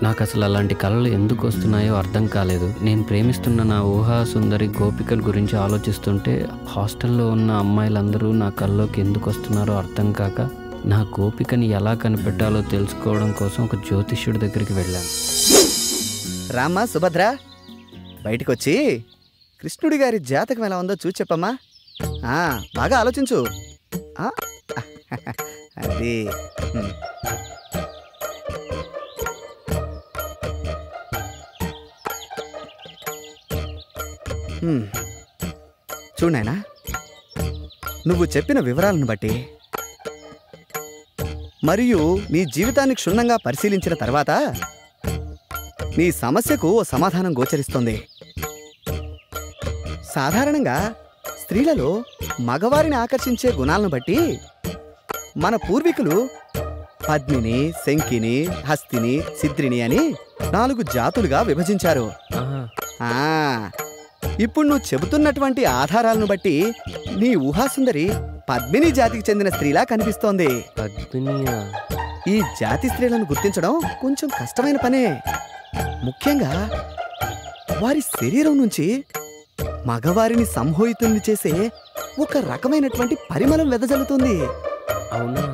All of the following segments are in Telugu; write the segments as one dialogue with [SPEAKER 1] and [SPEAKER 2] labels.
[SPEAKER 1] నాకు అసలు అలాంటి కళలు ఎందుకు వస్తున్నాయో అర్థం కాలేదు. నేను ప్రేమిస్తున్న నా ఊహా సుందరి గోపికల గురించి ఆలోచిస్తుంటే హాస్టల్లో ఉన్న అమ్మాయిలందరూ నా కళ్ళలోకి ఎందుకు వస్తున్నారో అర్థం కాక నా గోపికని ఎలా కనిపెట్టాలో తెలుసుకోవడం కోసం ఒక జ్యోతిష్యుడి దగ్గరికి వెళ్ళాను.
[SPEAKER 2] రామ్మా సుభద్ర, బయటకొచ్చి కృష్ణుడి గారి జాతకం ఎలా ఉందో చూసి చెప్పమ్మా. బాగా ఆలోచించు. అది చూడైనా, నువ్వు చెప్పిన వివరాలను బట్టి మరియు నీ జీవితాన్ని క్షుణ్ణంగా పరిశీలించిన తర్వాత నీ సమస్యకు ఓ సమాధానం గోచరిస్తోంది. సాధారణంగా స్త్రీలలో మగవారిని ఆకర్షించే గుణాలను బట్టి మన పూర్వీకులు పద్మిని, శంకిని, హస్తిని, సిద్రిని అని 4 జాతులుగా విభజించారు. ఇప్పుడు నువ్వు చెబుతున్నటువంటి ఆధారాలను బట్టి నీ ఊహాసుందరి పద్మిని జాతికి చెందిన స్త్రీలా కనిపిస్తోంది. ఈ జాతి స్త్రీలను గుర్తించడం కొంచెం కష్టమైన పనే. ముఖ్యంగా వారి శరీరం నుంచి మగవారిని సంమోహితుల్ని చేసే ఒక రకమైనటువంటి పరిమళం వెదజల్లుతుంది.
[SPEAKER 1] అవునా?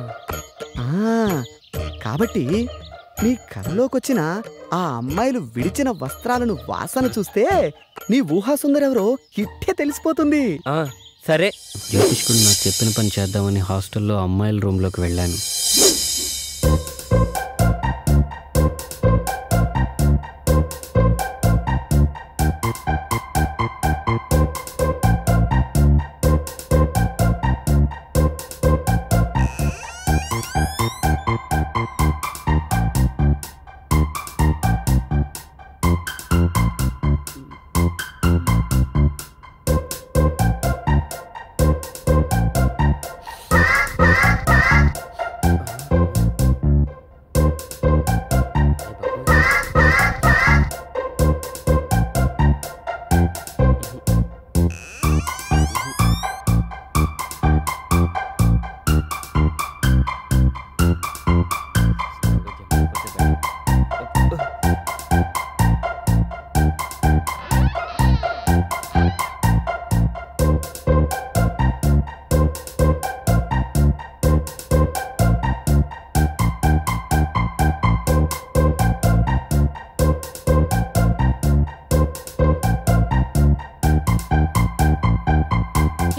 [SPEAKER 2] కాబట్టి నీ కళ్ళలోకొచ్చిన ఆ అమ్మాయిలు విడిచిన వస్త్రాలను వాసన చూస్తే నీ ఊహాసుందరెవరో ఇట్టే తెలిసిపోతుంది.
[SPEAKER 1] సరే, జ్యోతిష్కుడు నాకు చెప్పిన పని చేద్దామని హాస్టల్లో అమ్మాయిల రూమ్లోకి వెళ్ళాను.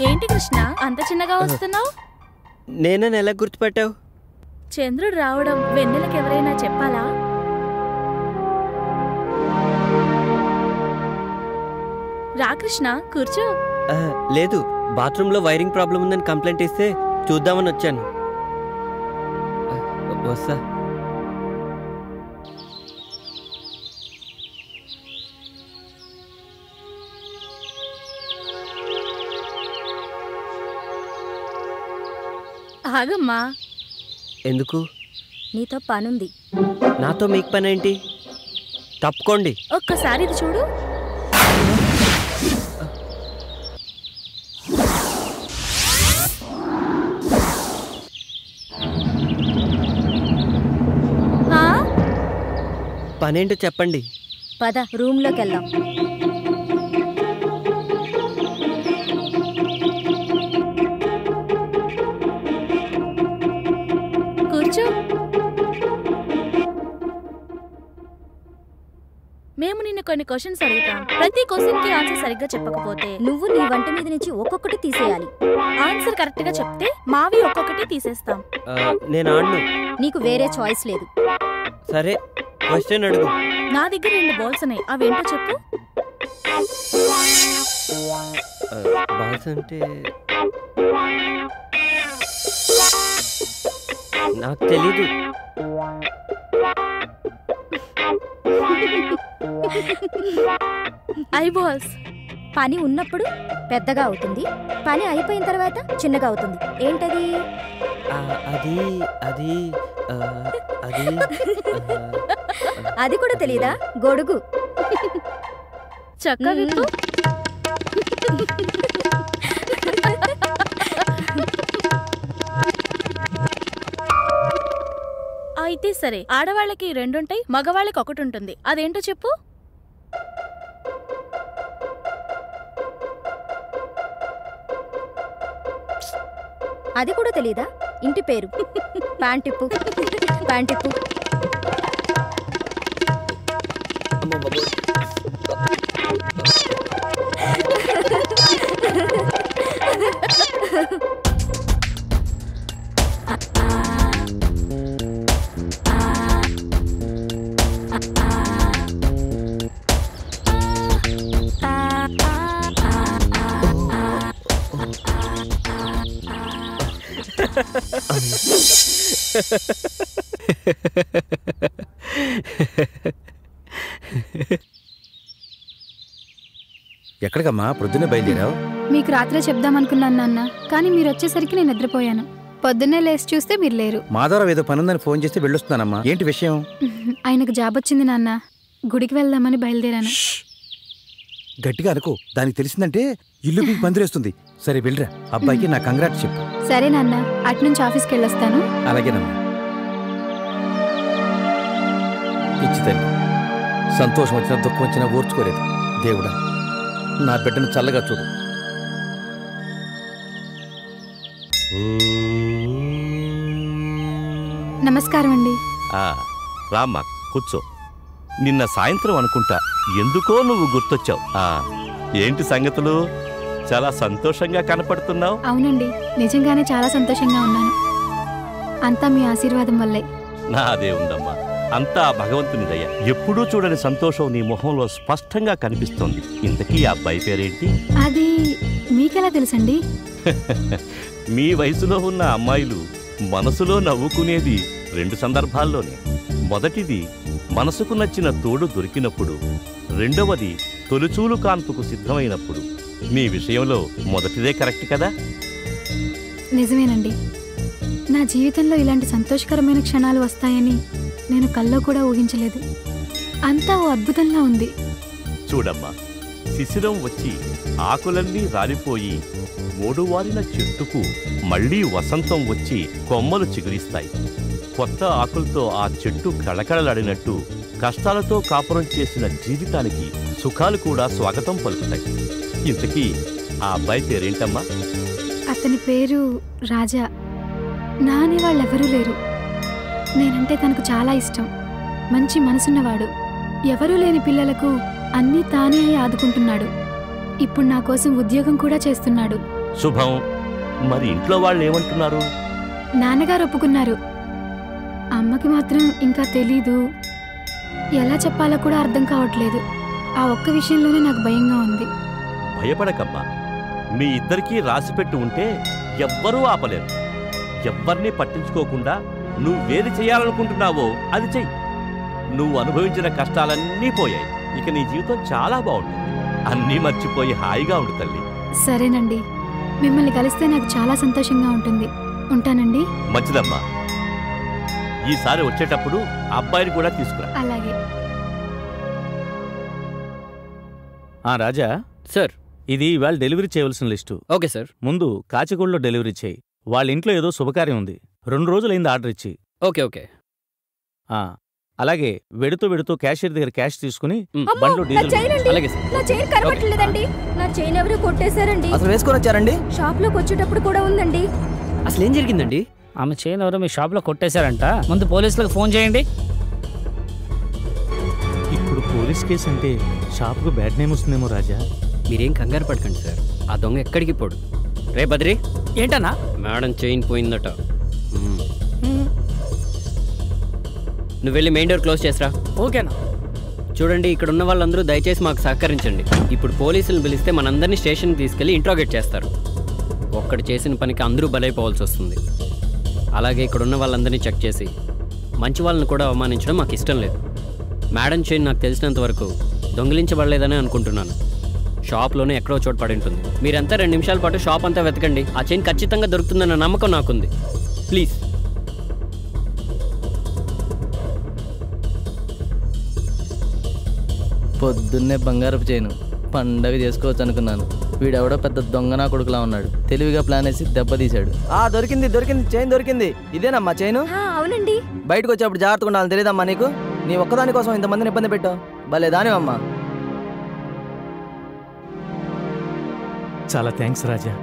[SPEAKER 3] ఏంటి కృష్ణ, అంత చిన్నగా వస్తున్నావు?
[SPEAKER 1] నేనని ఎలా గుర్తుపట్టావు?
[SPEAKER 3] చంద్రుడు రావడం వెన్నెలకు ఎవరైనా చెప్పాలా? రా కృష్ణ, కూర్చో.
[SPEAKER 1] లేదు, బాత్రూంలో వైరింగ్ ప్రాబ్లం ఉందని కంప్లైంట్ ఇస్తే చూద్దామని వచ్చాను. వస్తా.
[SPEAKER 3] ఆగమ్మా.
[SPEAKER 1] ఎందుకు?
[SPEAKER 3] నీతో పనుంది.
[SPEAKER 1] నాతో మీకు పని ఏంటి? తప్పుకోండి.
[SPEAKER 3] ఒక్కసారి ఇది చూడు.
[SPEAKER 1] పనేంటో చెప్పండి.
[SPEAKER 3] పద, రూమ్లోకి వెళ్దాం. కూర్చో. మేము నిన్ను కొన్ని క్వశ్చన్స్ అడుగుతాం. ప్రతి క్వశ్చన్ కి ఆన్సర్ సరిగ్గా చెప్పకపోతే నువ్వు నీ వంట మీద నుంచి ఒక్కొక్కటి తీసేయాలి. ఆన్సర్ కరెక్ట్ గా చెప్తే మావి ఒక్కొక్కటి తీసేస్తాం.
[SPEAKER 1] నేను ఆడను.
[SPEAKER 3] నీకు వేరే చాయిస్ లేదు.
[SPEAKER 1] సరే, క్వశ్చన్ అడుగు.
[SPEAKER 3] నా దగ్గర 2 బాల్స్ ఉన్నాయి, అవేంటో చెప్పు.
[SPEAKER 1] బాల్స్ అంటే నాకు తెలీదు.
[SPEAKER 3] I balls.
[SPEAKER 4] పని ఉన్నప్పుడు పెద్దగా అవుతుంది, పని అయిపోయిన తర్వాత చిన్నగా అవుతుంది. ఏంటది?
[SPEAKER 1] అది అది అది
[SPEAKER 4] అది కూడా తెలీదా? గొడుగు.
[SPEAKER 3] చక్కగా విప్పు. అయితే సరే, ఆడవాళ్ళకి 2 ఉంటాయి, మగవాళ్ళకి 1 ఉంటుంది. అదేంటో చెప్పు.
[SPEAKER 4] అది కూడా తెలీదా? ఇంటి పేరు. ప్యాంటిప్పు. ప్యాంటిప్పు.
[SPEAKER 5] ఎక్కడికమ్మా ప్రొద్దునే బయలుదేరావు?
[SPEAKER 6] మీకు రాత్రే చెప్దామనుకున్నాను నాన్న, కానీ మీరు వచ్చేసరికి నేను నిద్రపోయాను. పొద్దున్నే లేచి చూస్తే మీరు లేరు.
[SPEAKER 5] మాధవరావు ఏదో పనుందని ఫోన్ చేస్తే వెళ్ళొస్తున్నానమ్మా. ఏంటి విషయం?
[SPEAKER 6] ఆయనకు జాబ్ వచ్చింది నాన్న, గుడికి వెళ్దామని బయలుదేరాను.
[SPEAKER 5] గట్టిగా అనుకో, దానికి తెలిసిందంటే ఇల్లు మీకు పందిరేస్తుంది. సరే వెళ్ళరా, అబ్బాయికి నా కంగ్రాట్స్ చెప్పు.
[SPEAKER 6] సరే నాన్న, అట్నుంచి ఆఫీస్కి వెళ్ళొస్తాను.
[SPEAKER 5] అలాగేనమ్మా. పిచ్చి తల్లి, సంతోషం వచ్చినా దుఃఖం వచ్చినా ఓర్చుకోలేదు. దేవుడా, నా బిడ్డను చల్లగా చూడు.
[SPEAKER 6] నమస్కారం అండి.
[SPEAKER 7] రామ్మా, కూర్చో. నిన్న సాయంత్రం అనుకుంటా ఎందుకో నువ్వు గుర్తొచ్చావు. ఏంటి సంగతులు? చాలా సంతోషంగా కనపడుతున్నావు.
[SPEAKER 6] అవునండి, నిజంగానే చాలా సంతోషంగా ఉన్నాను. అంతా మీ ఆశీర్వాదం వల్లే.
[SPEAKER 7] నాదే ఉందమ్మా, అంతా భగవంతుని దయ. ఎప్పుడూ చూడని సంతోషం నీ మొహంలో స్పష్టంగా కనిపిస్తోంది. ఇంతకీ ఆ అబ్బాయి పేరేంటి?
[SPEAKER 6] అది మీకెలా తెలుసండి?
[SPEAKER 7] మీ వయసులో ఉన్న అమ్మాయిలు మనసులో నవ్వుకునేది 2 సందర్భాల్లోనే. మొదటిది మనసుకు నచ్చిన తోడు దొరికినప్పుడు, రెండవది తొలిచూలు కాన్పుకు సిద్ధమైనప్పుడు. మీ విషయంలో మొదటిదే కరెక్ట్ కదా?
[SPEAKER 6] నిజమేనండి. నా జీవితంలో ఇలాంటి సంతోషకరమైన క్షణాలు వస్తాయని నేను కల్లో కూడా ఊహించలేదు. అంతా ఓ అద్భుతంగా ఉంది.
[SPEAKER 7] చూడమ్మా, శిశిరం వచ్చి ఆకులన్నీ రాలిపోయి మూడువారిన చెట్టుకు మళ్లీ వసంతం వచ్చి కొమ్మలు చిగురిస్తాయి. కొత్త ఆకులతో ఆ చెట్టు కళకళలాడినట్టు కష్టాలతో కాపురం చేసిన జీవితానికి సుఖాలు కూడా స్వాగతం పలుకుతాయి. ఇంతకీ ఆ అబ్బాయి పేరేంటమ్మా?
[SPEAKER 6] అతని పేరు రాజా. నా అనే వాళ్ళెవరూ లేరు. నేనంటే తనకు చాలా ఇష్టం. మంచి మనసున్నవాడు. ఎవరూ లేని పిల్లలకు అన్నీ తానే అయి ఆదుకుంటున్నాడు. ఇప్పుడు నా కోసం ఉద్యోగం కూడా చేస్తున్నాడు.
[SPEAKER 7] శుభం. మరి ఇంట్లో వాళ్ళు ఏమంటున్నారు?
[SPEAKER 6] నాన్నగారు ఒప్పుకున్నారు. అమ్మకి మాత్రం ఇంకా తెలీదు. ఎలా చెప్పాలో కూడా అర్థం కావట్లేదు. ఆ ఒక్క విషయంలోనే నాకు భయంగా ఉంది.
[SPEAKER 7] భయపడకమ్మా, మీ ఇద్దరికీ రాసిపెట్టు ఉంటే ఎవ్వరూ ఆపలేరు. ఎవ్వరినీ పట్టించుకోకుండా నువ్వేది చేయాలనుకుంటున్నావో అది చెయ్యి. నువ్వు అనుభవించిన కష్టాలన్నీ పోయాయి. ఇక నీ జీవితం చాలా బాగుంటుంది. అన్నీ మర్చిపోయి హాయిగా ఉండు తల్లి.
[SPEAKER 6] సరేనండి, మిమ్మల్ని కలిస్తే నాకు చాలా సంతోషంగా ఉంటుంది. ఉంటానండి.
[SPEAKER 7] మంచిదమ్మా. ఈసారి వచ్చేటప్పుడు అబ్బాయిని కూడా తీసుకురా.
[SPEAKER 6] అలాగే.
[SPEAKER 8] రాజా
[SPEAKER 1] సార్,
[SPEAKER 8] ఇది ఇవాళ డెలివరీ చేయవలసిన లిస్టు.
[SPEAKER 1] Okay sir.
[SPEAKER 8] ముందు కాచిగూడలో డెలివరీ చేయి. వాళ్ళ ఇంట్లో ఏదో శుభకార్యం ఉంది. 2 రోజులైంది ఆర్డర్ ఇచ్చి.
[SPEAKER 1] Okay okay.
[SPEAKER 8] అలాగే వెడుతూ క్యాషియర్ దగ్గర క్యాష్ తీసుకుని
[SPEAKER 4] అమ్మో,
[SPEAKER 8] బండ్లో
[SPEAKER 4] నా
[SPEAKER 8] డీజిల్
[SPEAKER 4] చైన్ అండి.
[SPEAKER 1] అలాగే సార్.
[SPEAKER 4] నా చైన్ కనబడట్లేదండి. నా చైన్ ఎవరు కొట్టేశారండి.
[SPEAKER 2] అసలు వేసుకొని వచ్చారండి?
[SPEAKER 4] షాప్ లోకి వచ్చేటప్పుడు కూడా ఉందండి.
[SPEAKER 1] అసలు ఏం జరిగిందండి?
[SPEAKER 9] ఆమె చైన్ ఎవరో మీ షాప్లో కొట్టేశారంట. ముందు పోలీసులకు ఫోన్ చేయండి.
[SPEAKER 8] ఇప్పుడు పోలీస్ కేసు అంటే షాప్కు బ్యాడ్ నేమ్ వస్తుందేమో రాజా.
[SPEAKER 1] మీరేం కంగారు పడకండి సార్. ఆ దొంగ ఎక్కడికి పోడు. రే బద్రి,
[SPEAKER 9] ఏంటన్నా?
[SPEAKER 1] మేడం చైన్ పోయిందట. నువ్వు వెళ్ళి మెయిన్ డోర్ క్లోజ్ చేసిరా.
[SPEAKER 9] ఓకేనా?
[SPEAKER 1] చూడండి, ఇక్కడ ఉన్న వాళ్ళందరూ దయచేసి మాకు సహకరించండి. ఇప్పుడు పోలీసులను పిలిస్తే మనందరినీ స్టేషన్కి తీసుకెళ్లి ఇంట్రాగేట్ చేస్తారు. ఒక్కడు చేసిన పనికి అందరూ బలైపోవాల్సి వస్తుంది. అలాగే ఇక్కడ ఉన్న వాళ్ళందరినీ చెక్ చేసి మంచి వాళ్ళని కూడా అవమానించడం మాకు ఇష్టం లేదు. మేడం చైన్ నాకు తెలిసినంత వరకు దొంగిలించబడలేదని అనుకుంటున్నాను. షాప్లోనే ఎక్కడో చోటు పడి ఉంటుంది. మీరంతా 2 నిమిషాల పాటు షాప్ అంతా వెతకండి. ఆ చైన్ ఖచ్చితంగా దొరుకుతుందన్న నమ్మకం నాకుంది. ప్లీజ్.
[SPEAKER 10] పొద్దున్నే బంగారపు చైను పండగ చేసుకోవచ్చు అనుకున్నాను. వీడెవడో పెద్ద దొంగ నా కొడుకులా ఉన్నాడు. తెలివిగా ప్లాన్ వేసి దెబ్బతీశాడు.
[SPEAKER 2] దొరికింది చైన్ దొరికింది. ఇదేనమ్మా చైను?
[SPEAKER 4] అవునండి.
[SPEAKER 10] బయటకు వచ్చేప్పుడు జాగ్రత్తగా ఉండాలని తెలియదమ్మా నీకు? నీ ఒక్కదాని కోసం ఇంతమందిని ఇబ్బంది పెట్టావు. భలే దానివమ్మా.
[SPEAKER 8] చాలా థ్యాంక్స్ రాజా.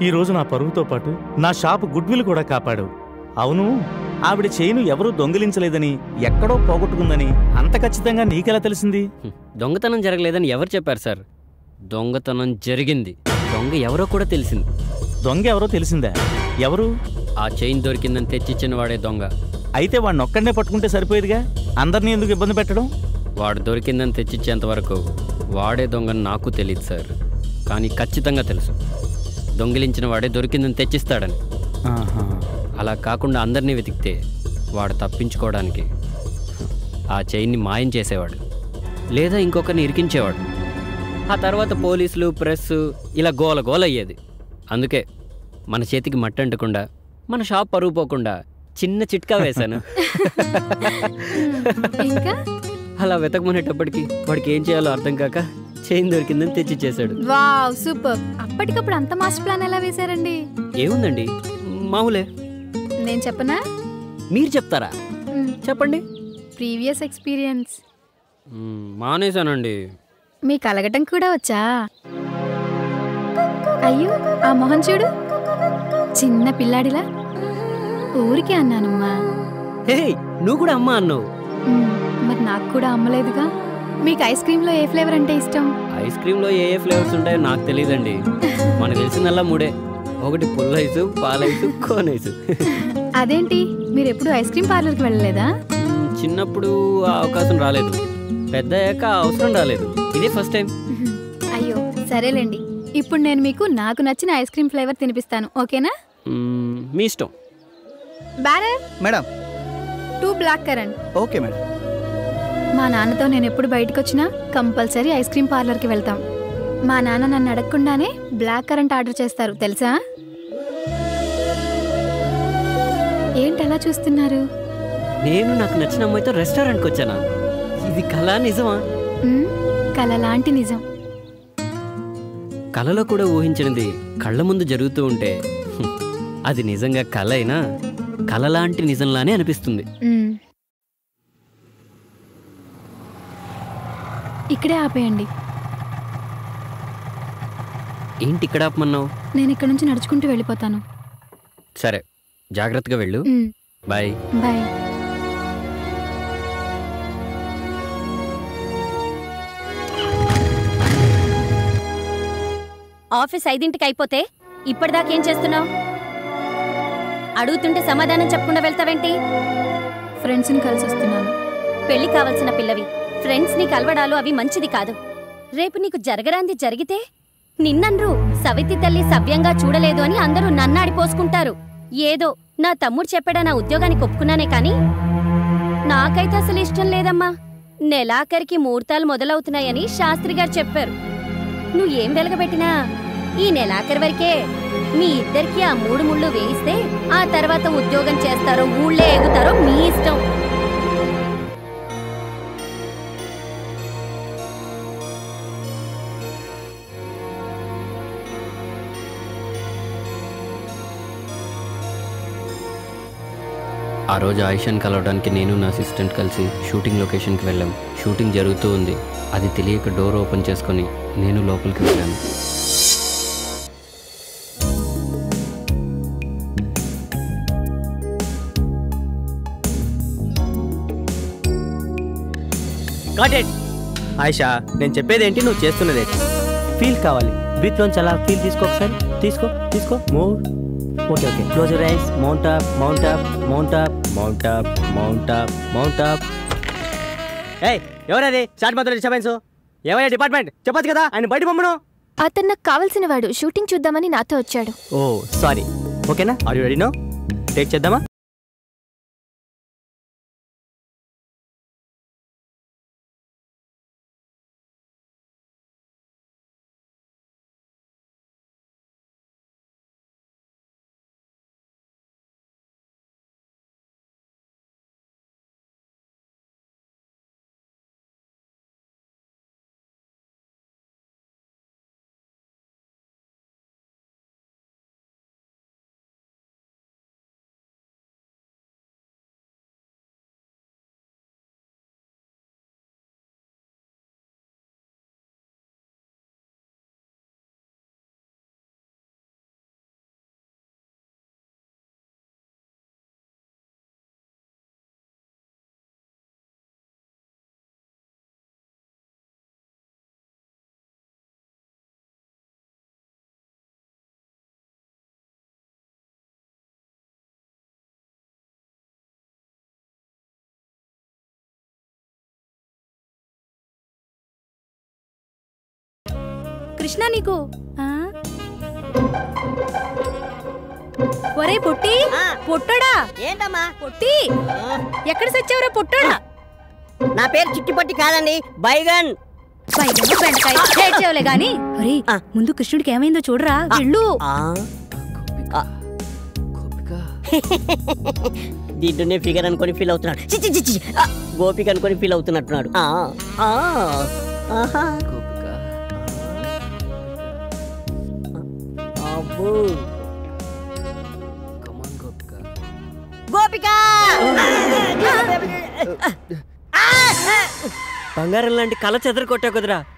[SPEAKER 8] ఈరోజు నా పరుగుతో పాటు నా షాపు గుడ్విల్ కూడా కాపాడు. అవును, ఆవిడ చేయిను ఎవరూ దొంగిలించలేదని, ఎక్కడో పోగొట్టుకుందని అంత ఖచ్చితంగా నీకెలా తెలిసింది?
[SPEAKER 1] దొంగతనం జరగలేదని ఎవరు చెప్పారు సార్? దొంగతనం జరిగింది. దొంగ ఎవరో కూడా తెలిసింది.
[SPEAKER 8] దొంగ ఎవరో తెలిసిందా? ఎవరు?
[SPEAKER 1] ఆ చైన్ దొరికిందని తెచ్చిచ్చిన వాడే దొంగ.
[SPEAKER 8] అయితే వాడిని ఒక్కడనే పట్టుకుంటే సరిపోయేదిగా, అందరినీ ఎందుకు ఇబ్బంది పెట్టడం?
[SPEAKER 1] వాడు దొరికిందని తెచ్చిచ్చేంత వరకు వాడే దొంగని నాకు తెలియదు సార్. కానీ ఖచ్చితంగా తెలుసు, దొంగిలించిన వాడే దొరికిందని తెచ్చిస్తాడని. అలా కాకుండా అందరినీ వెతికితే వాడు తప్పించుకోవడానికి ఆ చైన్ని మాయం చేసేవాడు, లేదా ఇంకొకరిని ఇరికించేవాడు. ఆ తర్వాత పోలీసులు, ప్రెస్ ఇలా గోల గోల అయ్యేది. అందుకే మన చేతికి మట్టి అంటకుండా, మన షాప్ పరుగు పోకుండా చిన్న చిట్కా వేశాను.
[SPEAKER 6] ఇంకా
[SPEAKER 1] అలా వెతకమనేటప్పటికి వాడికి ఏం చేయాలో అర్థం కాక చైన్ దొరికిందని తెచ్చిచ్చేశాడు.
[SPEAKER 6] Wow, super. అప్పటికప్పుడు అంత మాస్టర్ ప్లాన్ ఎలా వేశారండి?
[SPEAKER 1] ఏముందండి, మామూలే.
[SPEAKER 6] నేను చెప్పనా?
[SPEAKER 1] మీరు చెప్తారా? చెప్పండి.
[SPEAKER 6] Previous experience.
[SPEAKER 1] మానేశానండి.
[SPEAKER 6] మీకు అలగటం కూడా వచ్చా? అయ్యో, ఆ మొహం చూడు, చిన్న పిల్లాడిలా. ఊరికే అన్నానమ్మా.
[SPEAKER 1] హే, నువ్వు కూడా అమ్మా అన్నావు.
[SPEAKER 6] మరి నాకు కూడా అమ్మలేదుగా. మీకు ఐస్ క్రీమ్లో ఏ ఫ్లేవర్ అంటే ఇష్టం?
[SPEAKER 1] ఐస్ క్రీమ్లో ఏ ఫ్లేవర్స్ ఉంటాయో నాకు తెలియదండి. మనకు తెలిసిందల్లా మూడే. ఒకటి పుల్ల ఐసు, పాలైసు, కోన్ ఐసు.
[SPEAKER 6] అదేంటి, మీరు ఎప్పుడు ఐస్ క్రీమ్ పార్లర్కి వెళ్ళలేదా?
[SPEAKER 1] చిన్నప్పుడు ఆ అవకాశం రాలేదు, పెద్ద అయ్యాక అవసరం రాలేదు. ఇదే ఫస్ట్ టైం.
[SPEAKER 6] అయ్యో సరేలేండి, ఇప్పుడు నేను మీకు నాకు నచ్చిన ఐస్ క్రీమ్ ఫ్లేవర్ తినిపిస్తాను, ఓకేనా?
[SPEAKER 1] మీ ఇష్టం.
[SPEAKER 6] Bearer
[SPEAKER 2] madam.
[SPEAKER 6] 2 blackcurrant.
[SPEAKER 2] Okay madam.
[SPEAKER 6] మా నాన్నతో నేను ఎప్పుడు బయటకు వచ్చినా కంపల్సరీ ఐస్ క్రీమ్ పార్లర్కి వెళ్తాం. మా నాన్న నన్ను అడగకుండానే బ్లాక్ కరెంట్ ఆర్డర్ చేస్తారు, తెలుసా? ఏంటి అలా చూస్తున్నారు?
[SPEAKER 1] నేను నాకు నచ్చిన అమ్మాయితో రెస్టారెంట్కి వచ్చానా? ఇది కళ నిజమా?
[SPEAKER 6] కళ లాంటి నిజం.
[SPEAKER 1] కళలో కూడా ఊహించినది కళ్ళ ముందు జరుగుతూ ఉంటే అది నిజంగా కళ అయినా కళ లాంటి నిజంలానే అనిపిస్తుంది.
[SPEAKER 6] ఇక్కడే ఆపేయండి.
[SPEAKER 1] ఏంటి ఇక్కడ ఆపమన్నావు?
[SPEAKER 6] నేను ఇక్కడ నుంచి నడుచుకుంటూ వెళ్ళిపోతాను.
[SPEAKER 1] సరే, జాగ్రత్తగా వెళ్ళు. బాయ్.
[SPEAKER 6] బాయ్.
[SPEAKER 3] ఆఫీస్ 5ంటికి అయిపోతే ఇప్పటిదాకేం చేస్తున్నావు? అడుగుతుంటే సమాధానం చెప్పకుండా వెళ్తావేంటి?
[SPEAKER 6] ఫ్రెండ్స్ని కలిసి వస్తున్నాను.
[SPEAKER 3] పెళ్లి కావాల్సిన పిల్లవి, ఫ్రెండ్స్ని కలవడాలు అవి మంచిది కాదు. రేపు నీకు జరగరాంది జరిగితే నిన్నన్రు సవితి తల్లి సవ్యంగా చూడలేదు అని అందరూ నన్నాడిపోసుకుంటారు. ఏదో నా తమ్ముడు చెప్పాడా నా ఉద్యోగానికి ఒప్పుకున్నానే కాని నాకైతే అసలు ఇష్టం లేదమ్మా. నెలాఖరికి ముహూర్తాలు మొదలవుతున్నాయని శాస్త్రి గారు చెప్పారు. నువ్వేం వెలగబెట్టినా ఈ నెలాఖరి వరకే. మీ ఇద్దరికి ఆ 3 ముళ్ళు వేయిస్తే ఆ తర్వాత ఉద్యోగం చేస్తారో ఊళ్ళే ఎగుతారో మీ ఇష్టం.
[SPEAKER 1] ఆ రోజు ఆయిషాని కలవడానికి నేను నా అసిస్టెంట్ కలిసి షూటింగ్ లొకేషన్కి వెళ్ళాం. షూటింగ్ జరుగుతూ ఉంది. అది తెలియక డోర్ ఓపెన్ చేసుకొని నేను లోపలికి వెళ్ళాను.
[SPEAKER 10] ఆయిషా, నేను చెప్పేదేంటి, నువ్వు చేస్తున్నదేంటి?
[SPEAKER 11] ఫీల్ కావాలి. బ్రీత్లోంచి అలా ఫీల్ తీసుకో, ఒకసారి తీసుకో తీసుకో. Move. Okay okay. Close your eyes. Mount up, mount up, mount up, mount up, mount up, mount up. ఏయ్, ఎవరది? షార్ట్ మాత్రం డిస్టర్బెన్స్. ఏమయ్యా డిపార్ట్మెంట్, చెప్పచ్చు కదా ఆయన బయట పంపను.
[SPEAKER 4] అతను నాకు కావాల్సిన వాడు. షూటింగ్ చూద్దామని నాతో వచ్చాడు.
[SPEAKER 11] Oh sorry. ఓకేనా? Are you ready now? Take చేద్దామా?
[SPEAKER 4] కృష్ణ నీకు ఒరే పొట్టి పొట్టడా
[SPEAKER 12] ఏంటమ్మా
[SPEAKER 4] పొట్టి ఎక్కడ సచ్చావురా పొట్టడా?
[SPEAKER 12] నా పేరు చిట్టిపట్టి కాదండి, బైగన్.
[SPEAKER 4] బెండకాయ గాని ముందు కృష్ణుడికి ఏమైందో చూడరా వెళ్ళు.
[SPEAKER 12] దీంట్లోనే ఫిగర్ అనుకొని ఫీల్ అవుతున్నాడు. గోపిక అనుకొని ఫీల్ అవుతున్నట్టున్నాడు. గోపిక
[SPEAKER 11] బంగారం లాంటి కళ చెదర కొట్టా కుదరా.